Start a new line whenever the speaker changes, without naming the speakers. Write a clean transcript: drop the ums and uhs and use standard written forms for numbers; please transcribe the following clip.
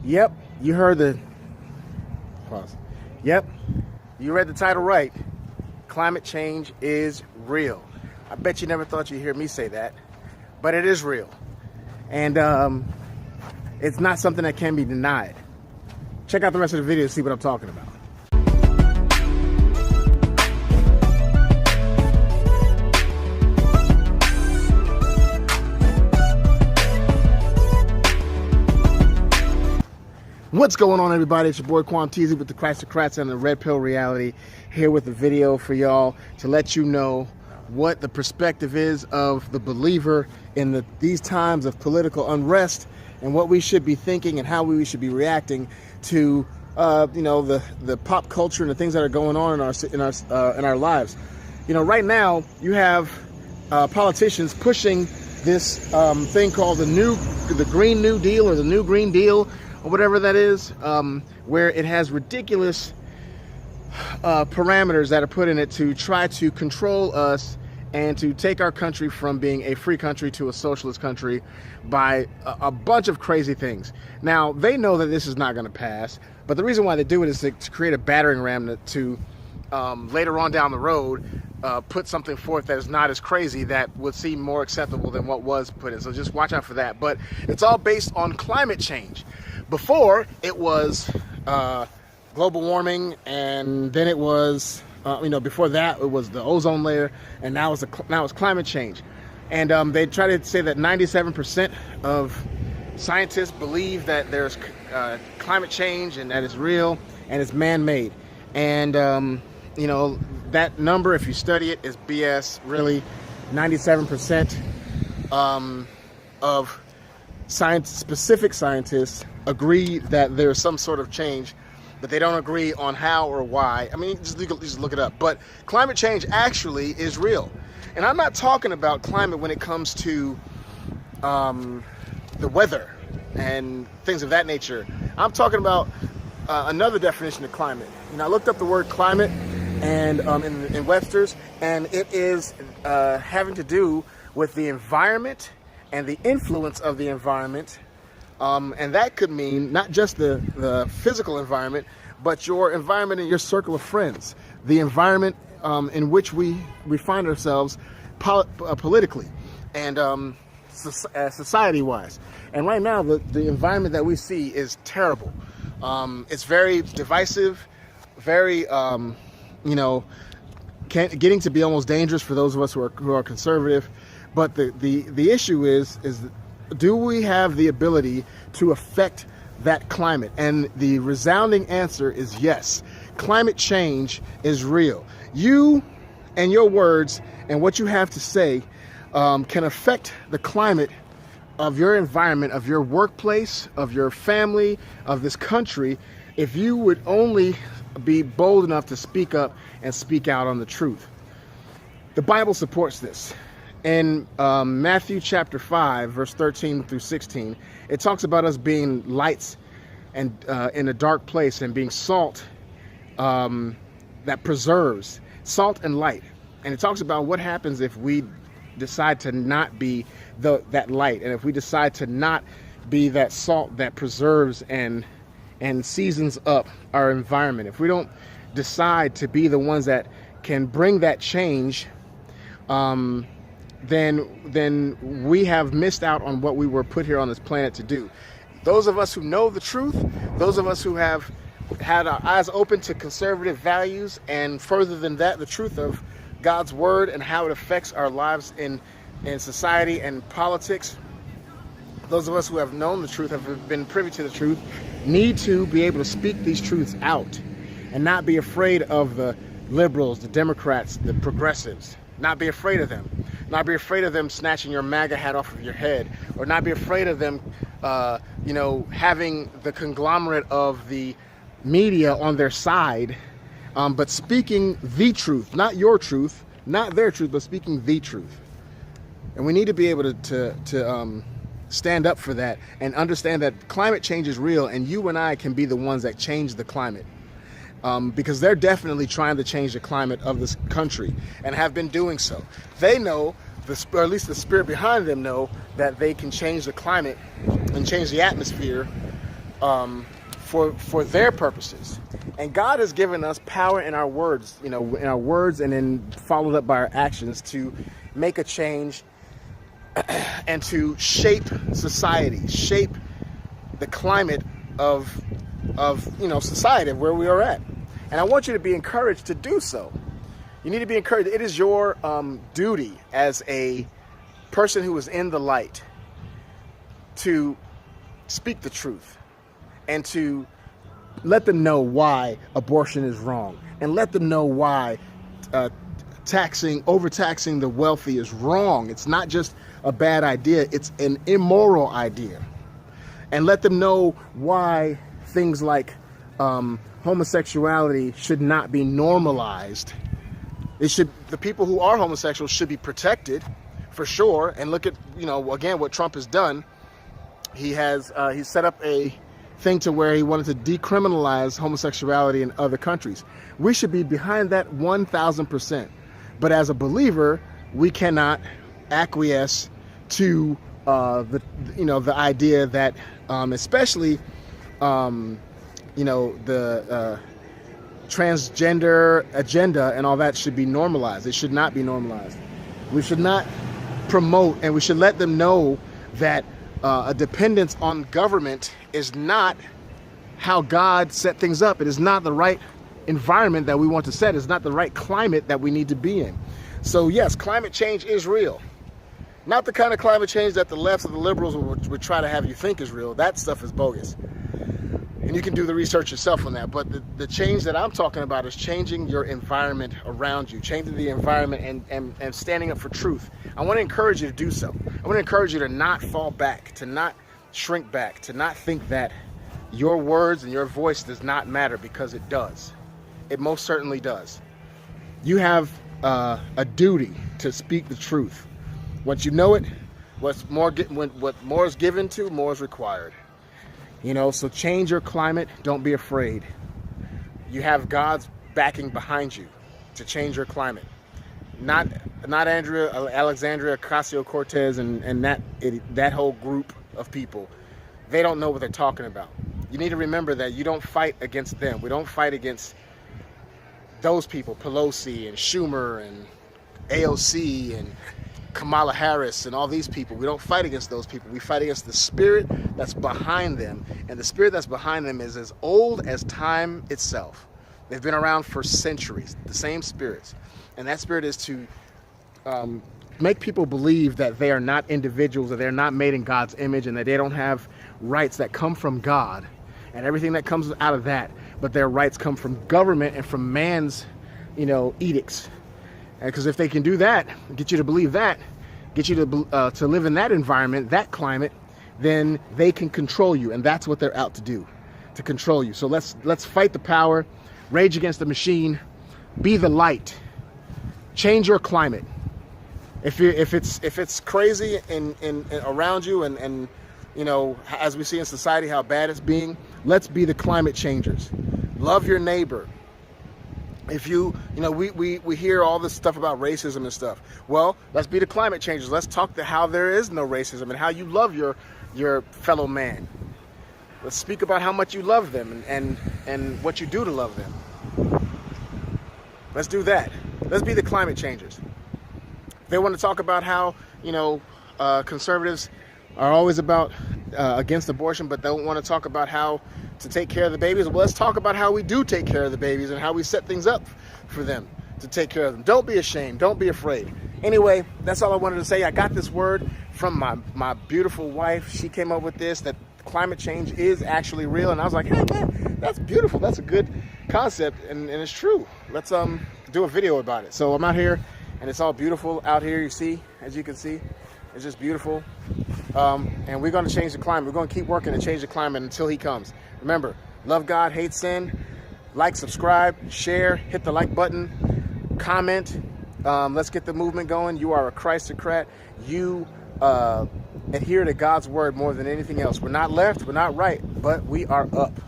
Yep, you heard the pause. Yep, you read the title right. Climate change is real. I bet you never thought you'd hear me say that, but it is real. And it's not something that can be denied. Check out the rest of the video to see what I'm talking about. What's going on, everybody? It's your boy Quam Teasy with the Christocrats and the Red Pill Reality, here with a video for y'all to let you know what the perspective is of the believer in these times of political unrest, and what we should be thinking and how we should be reacting to the pop culture and the things that are going on in our lives. Right now you have politicians pushing this thing called the Green New Deal, or the New Green Deal, or whatever that is, where it has ridiculous parameters that are put in it to try to control us and to take our country from being a free country to a socialist country by a bunch of crazy things. Now, they know that this is not going to pass, but the reason why they do it is to create a battering ram to later on down the road put something forth that is not as crazy, that would seem more acceptable than what was put in. So just watch out for that. But it's all based on climate change. Before, it was global warming, and then it was, before that, it was the ozone layer, and now it's climate change. And they try to say that 97% of scientists believe that there's climate change and that it's real and it's man-made. And, that number, if you study it, is BS, really. 97% of specific scientists agree that there's some sort of change, but they don't agree on how or why. I mean, just look it up. But climate change actually is real. And I'm not talking about climate when it comes to the weather and things of that nature. I'm talking about another definition of climate. I looked up the word climate and in Webster's, and it is having to do with the environment and the influence of the environment. And that could mean not just the physical environment, but your environment and your circle of friends, the environment in which we find ourselves politically and society-wise. And right now, the environment that we see is terrible. It's very divisive, very, getting to be almost dangerous for those of us who are conservative. But the issue is do we have the ability to affect that climate? And the resounding answer is yes. Climate change is real. You and your words and what you have to say can affect the climate of your environment, of your workplace, of your family, of this country, if you would only be bold enough to speak up and speak out on the truth. The Bible supports this. In Matthew chapter 5, verse 13 through 16, it talks about us being lights and in a dark place, and being salt that preserves, salt and light. And it talks about what happens if we decide to not be that light, and if we decide to not be that salt that preserves and seasons up our environment. If we don't decide to be the ones that can bring that change, then we have missed out on what we were put here on this planet to do. Those of us who know the truth, those of us who have had our eyes open to conservative values, and further than that, the truth of God's word and how it affects our lives in society and politics, those of us who have known the truth, have been privy to the truth, need to be able to speak these truths out and not be afraid of the liberals, the Democrats, the progressives. Not be afraid of them. Not be afraid of them snatching your MAGA hat off of your head, or not be afraid of them, having the conglomerate of the media on their side, but speaking the truth, not your truth, not their truth, but speaking the truth. And we need to be able to stand up for that and understand that climate change is real, and you and I can be the ones that change the climate. Because they're definitely trying to change the climate of this country and have been doing so. They know, or at least the spirit behind them know, that they can change the climate and change the atmosphere for their purposes. And God has given us power in our words, in our words, and then followed up by our actions to make a change and to shape society, shape the climate of society, of where we are at. And I want you to be encouraged to do so. You need to be encouraged. It is your duty as a person who is in the light to speak the truth and to let them know why abortion is wrong, and let them know why overtaxing the wealthy is wrong. It's not just a bad idea, it's an immoral idea. And let them know why things like homosexuality should not be normalized. The people who are homosexuals should be protected, for sure. And look at, again, what Trump has done. He's set up a thing to where he wanted to decriminalize homosexuality in other countries. We should be behind that 1,000%. But as a believer, we cannot acquiesce to the idea that especially the transgender agenda and all that should be normalized. It should not be normalized. We should not promote, and we should let them know that a dependence on government is not how God set things up. It is not the right environment that we want to set. It's not the right climate that we need to be in. So yes, climate change is real. Not the kind of climate change that the left or the liberals would try to have you think is real. That stuff is bogus. And you can do the research yourself on that. But the change that I'm talking about is changing your environment around you, changing the environment and standing up for truth. I want to encourage you to do so. I want to encourage you to not fall back, to not shrink back, to not think that your words and your voice does not matter, because it does. It most certainly does. You have a duty to speak the truth. Once you know it, what more is given to, more is required. So change your climate. Don't be afraid. You have God's backing behind you to change your climate. Not Alexandria Ocasio Cortez and that whole group of people. They don't know what they're talking about. You need to remember that you don't fight against them. We don't fight against those people, Pelosi and Schumer and AOC and Kamala Harris and all these people. We don't fight against those people. We fight against the spirit that's behind them. And the spirit that's behind them is as old as time itself. They've been around for centuries, the same spirits. And that spirit is to make people believe that they are not individuals, that they're not made in God's image, and that they don't have rights that come from God and everything that comes out of that. But their rights come from government and from man's, edicts. Because if they can do that, get you to believe that, get you to live in that environment, that climate, then they can control you. And that's what they're out to do, to control you. So let's fight the power, rage against the machine, be the light, change your climate. If it's crazy in around you and as we see in society how bad it's being, let's be the climate changers. Love your neighbor. If we hear all this stuff about racism and stuff. Well, let's be the climate changers. Let's talk to how there is no racism and how you love your fellow man. Let's speak about how much you love them and what you do to love them. Let's do that. Let's be the climate changers. They want to talk about how, conservatives are always about against abortion, but don't want to talk about how to take care of the babies. Well, let's talk about how we do take care of the babies and how we set things up for them to take care of them. Don't be ashamed. Don't be afraid. Anyway, that's all I wanted to say. I got this word from my beautiful wife. She came up with this, that climate change is actually real. And I was like, hey, man, that's beautiful. That's a good concept. And it's true. Let's do a video about it. So I'm out here and it's all beautiful out here. You see, as you can see, it's just beautiful. And we're going to change the climate. We're going to keep working to change the climate until he comes. Remember, love God, hate sin. Like, subscribe, share, hit the like button, comment. Let's get the movement going. You are a Christocrat. You adhere to God's word more than anything else. We're not left, we're not right, but we are up.